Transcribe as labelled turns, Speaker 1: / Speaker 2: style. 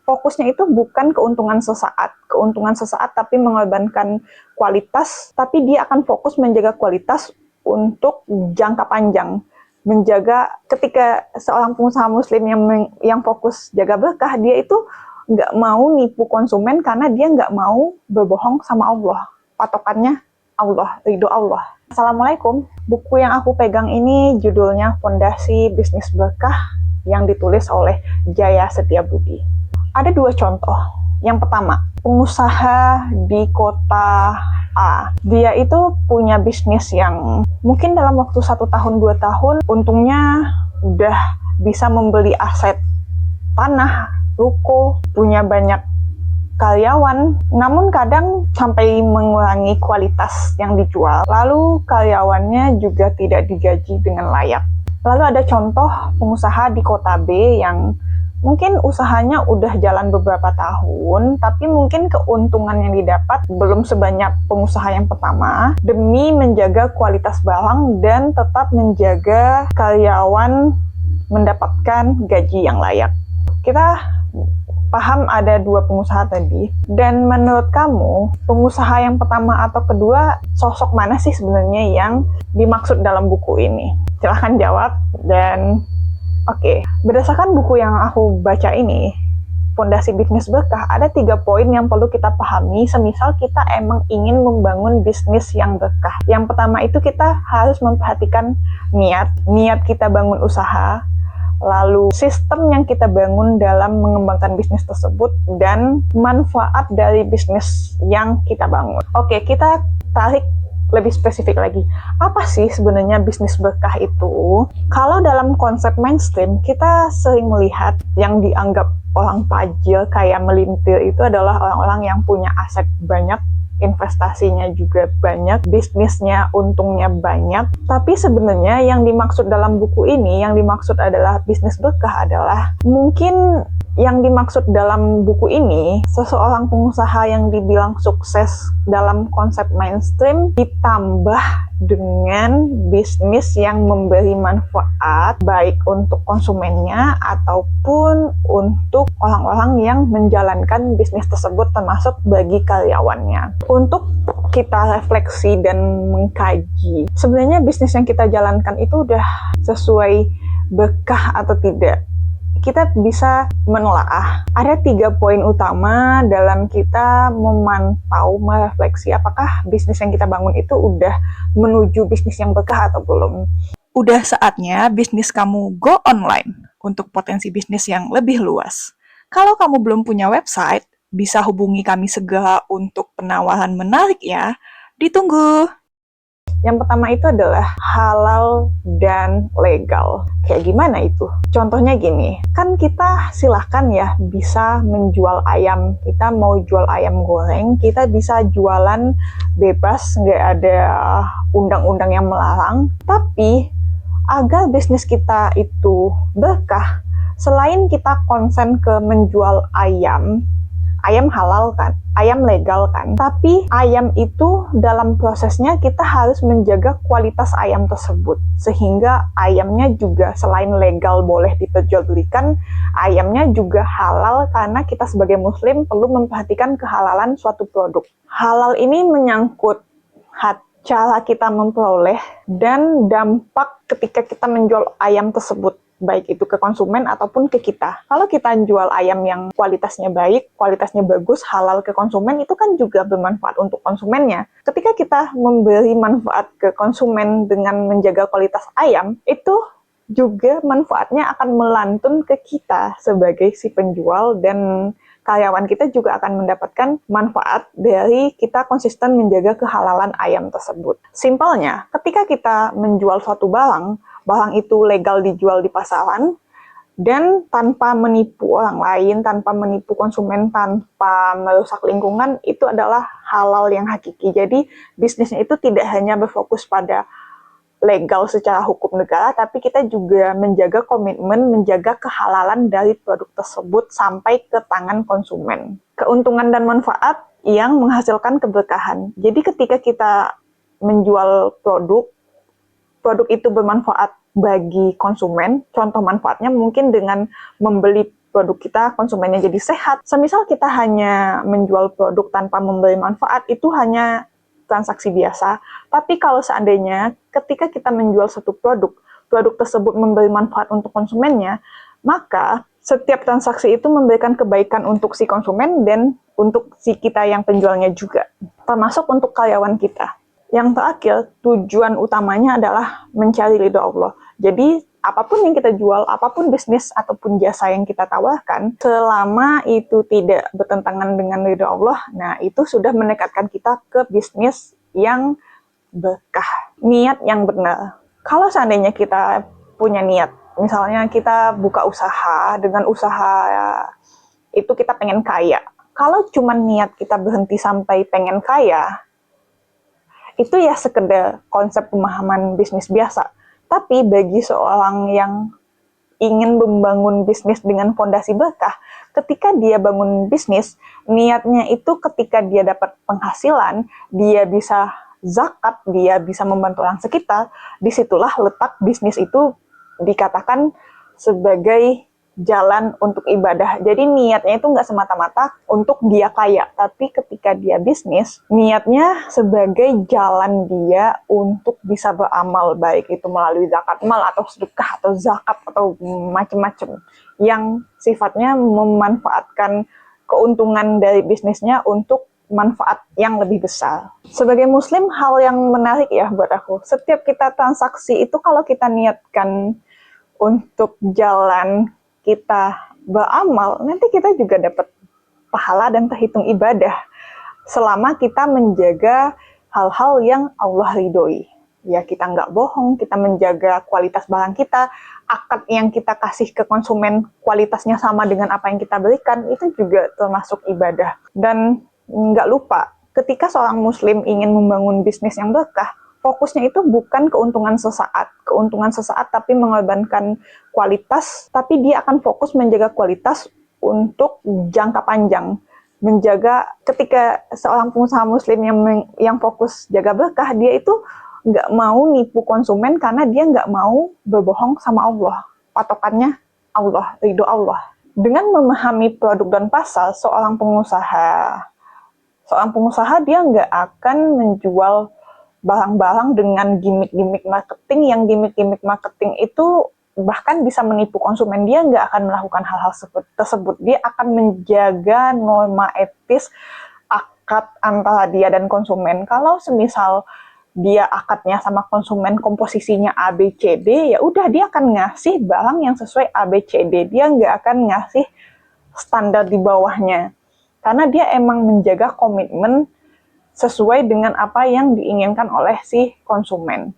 Speaker 1: fokusnya itu bukan keuntungan sesaat tapi mengorbankan kualitas, tapi dia akan fokus menjaga kualitas untuk jangka panjang. Menjaga ketika seorang pengusaha muslim yang fokus jaga berkah, dia itu nggak mau nipu konsumen karena dia nggak mau berbohong sama Allah. Patokannya Allah, ridho Allah. Assalamualaikum. Buku yang aku pegang ini judulnya Fondasi Bisnis Berkah yang ditulis oleh Jaya Setiabudi. Ada dua contoh. Yang pertama, pengusaha di kota A. Dia itu punya bisnis yang mungkin dalam waktu 1 tahun, 2 tahun, untungnya udah bisa membeli aset tanah, ruko, punya banyak karyawan, namun kadang sampai mengurangi kualitas yang dijual. Lalu karyawannya juga tidak digaji dengan layak. Lalu ada contoh pengusaha di kota B yang mungkin usahanya udah jalan beberapa tahun, tapi mungkin keuntungan yang didapat belum sebanyak pengusaha yang pertama, demi menjaga kualitas barang dan tetap menjaga karyawan mendapatkan gaji yang layak. Kita paham ada dua pengusaha tadi, dan menurut kamu, pengusaha yang pertama atau kedua, sosok mana sih sebenarnya yang dimaksud dalam buku ini? Silahkan jawab. Dan oke, berdasarkan buku yang aku baca ini, Fondasi Bisnis Berkah, ada 3 poin yang perlu kita pahami semisal kita emang ingin membangun bisnis yang berkah. Yang pertama itu kita harus memperhatikan niat kita bangun usaha, lalu sistem yang kita bangun dalam mengembangkan bisnis tersebut, dan manfaat dari bisnis yang kita bangun. Oke, kita tarik lebih spesifik lagi. Apa sih sebenarnya bisnis berkah itu? Kalau dalam konsep mainstream, kita sering melihat yang dianggap orang tajir kayak melintir itu adalah orang-orang yang punya aset banyak, investasinya juga banyak, bisnisnya untungnya banyak. Tapi sebenarnya yang dimaksud dalam buku ini, yang dimaksud adalah bisnis berkah adalah mungkin yang dimaksud dalam buku ini, seseorang pengusaha yang dibilang sukses dalam konsep mainstream ditambah dengan bisnis yang memberi manfaat baik untuk konsumennya ataupun untuk orang-orang yang menjalankan bisnis tersebut termasuk bagi karyawannya. Untuk kita refleksi dan mengkaji, sebenarnya bisnis yang kita jalankan itu udah sesuai berkah atau tidak. Kita bisa menelaah. Ada 3 poin utama dalam kita memantau, merefleksi apakah bisnis yang kita bangun itu udah menuju bisnis yang berkah atau belum. Udah saatnya bisnis kamu go online untuk potensi bisnis yang lebih luas. Kalau kamu belum punya website, bisa hubungi kami segera untuk penawaran menarik ya. Ditunggu! Yang pertama itu adalah halal dan legal. Kayak gimana itu? Contohnya gini, kan kita silahkan ya bisa menjual ayam. Kita mau jual ayam goreng, kita bisa jualan bebas, nggak ada undang-undang yang melarang. Tapi agar bisnis kita itu berkah, selain kita konsen ke menjual ayam halal kan, ayam legal kan, tapi ayam itu dalam prosesnya kita harus menjaga kualitas ayam tersebut, sehingga ayamnya juga selain legal boleh diperjualbelikan, ayamnya juga halal karena kita sebagai muslim perlu memperhatikan kehalalan suatu produk. Halal ini menyangkut cara kita memperoleh dan dampak ketika kita menjual ayam tersebut, baik itu ke konsumen ataupun ke kita. Kalau kita jual ayam yang kualitasnya baik, kualitasnya bagus, halal ke konsumen, itu kan juga bermanfaat untuk konsumennya. Ketika kita memberi manfaat ke konsumen dengan menjaga kualitas ayam, itu juga manfaatnya akan melantun ke kita sebagai si penjual, dan karyawan kita juga akan mendapatkan manfaat dari kita konsisten menjaga kehalalan ayam tersebut. Simpelnya, ketika kita menjual suatu barang itu legal dijual di pasaran, dan tanpa menipu orang lain, tanpa menipu konsumen, tanpa merusak lingkungan, itu adalah halal yang hakiki. Jadi bisnisnya itu tidak hanya berfokus pada legal secara hukum negara, tapi kita juga menjaga komitmen, menjaga kehalalan dari produk tersebut sampai ke tangan konsumen. Keuntungan dan manfaat yang menghasilkan keberkahan. Jadi ketika kita menjual produk itu bermanfaat bagi konsumen. Contoh manfaatnya mungkin dengan membeli produk kita, konsumennya jadi sehat. Semisal kita hanya menjual produk tanpa memberi manfaat, itu hanya transaksi biasa. Tapi kalau seandainya ketika kita menjual satu produk, produk tersebut memberi manfaat untuk konsumennya, maka setiap transaksi itu memberikan kebaikan untuk si konsumen dan untuk si kita yang penjualnya juga, termasuk untuk karyawan kita. Yang terakhir, tujuan utamanya adalah mencari ridho Allah. Jadi, apapun yang kita jual, apapun bisnis ataupun jasa yang kita tawarkan, selama itu tidak bertentangan dengan ridho Allah, nah itu sudah mendekatkan kita ke bisnis yang berkah. Niat yang benar. Kalau seandainya kita punya niat, misalnya kita buka usaha, dengan usaha itu kita pengen kaya. Kalau cuma niat kita berhenti sampai pengen kaya, itu ya sekedar konsep pemahaman bisnis biasa. Tapi bagi seorang yang ingin membangun bisnis dengan fondasi berkah, ketika dia bangun bisnis, niatnya itu ketika dia dapat penghasilan, dia bisa zakat, dia bisa membantu orang sekitar, disitulah letak bisnis itu dikatakan sebagai jalan untuk ibadah. Jadi niatnya itu nggak semata-mata untuk dia kaya, tapi ketika dia bisnis, niatnya sebagai jalan dia untuk bisa beramal, baik itu melalui zakat mal atau sedekah atau zakat atau macam-macam yang sifatnya memanfaatkan keuntungan dari bisnisnya untuk manfaat yang lebih besar. Sebagai muslim, hal yang menarik ya buat aku, setiap kita transaksi itu kalau kita niatkan untuk jalan kita beramal, nanti kita juga dapat pahala dan terhitung ibadah selama kita menjaga hal-hal yang Allah ridhoi. Ya, kita nggak bohong, kita menjaga kualitas barang kita, akad yang kita kasih ke konsumen kualitasnya sama dengan apa yang kita berikan, itu juga termasuk ibadah. Dan nggak lupa, ketika seorang muslim ingin membangun bisnis yang berkah, fokusnya itu bukan keuntungan sesaat, tapi mengorbankan kualitas, tapi dia akan fokus menjaga kualitas untuk jangka panjang. Menjaga ketika seorang pengusaha muslim yang fokus jaga berkah, dia itu nggak mau nipu konsumen karena dia nggak mau berbohong sama Allah. Patokannya Allah, ridho Allah. Dengan memahami produk dan pasar, seorang pengusaha dia nggak akan menjual barang-barang dengan gimmick-gimmick marketing, yang gimmick-gimmick marketing itu bahkan bisa menipu konsumen. Dia nggak akan melakukan hal-hal tersebut. Dia akan menjaga norma etis akad antara dia dan konsumen. Kalau semisal dia akadnya sama konsumen komposisinya A, B, C, D, ya udah dia akan ngasih barang yang sesuai A, B, C, D. Dia nggak akan ngasih standar di bawahnya. Karena dia emang menjaga komitmen sesuai dengan apa yang diinginkan oleh si konsumen.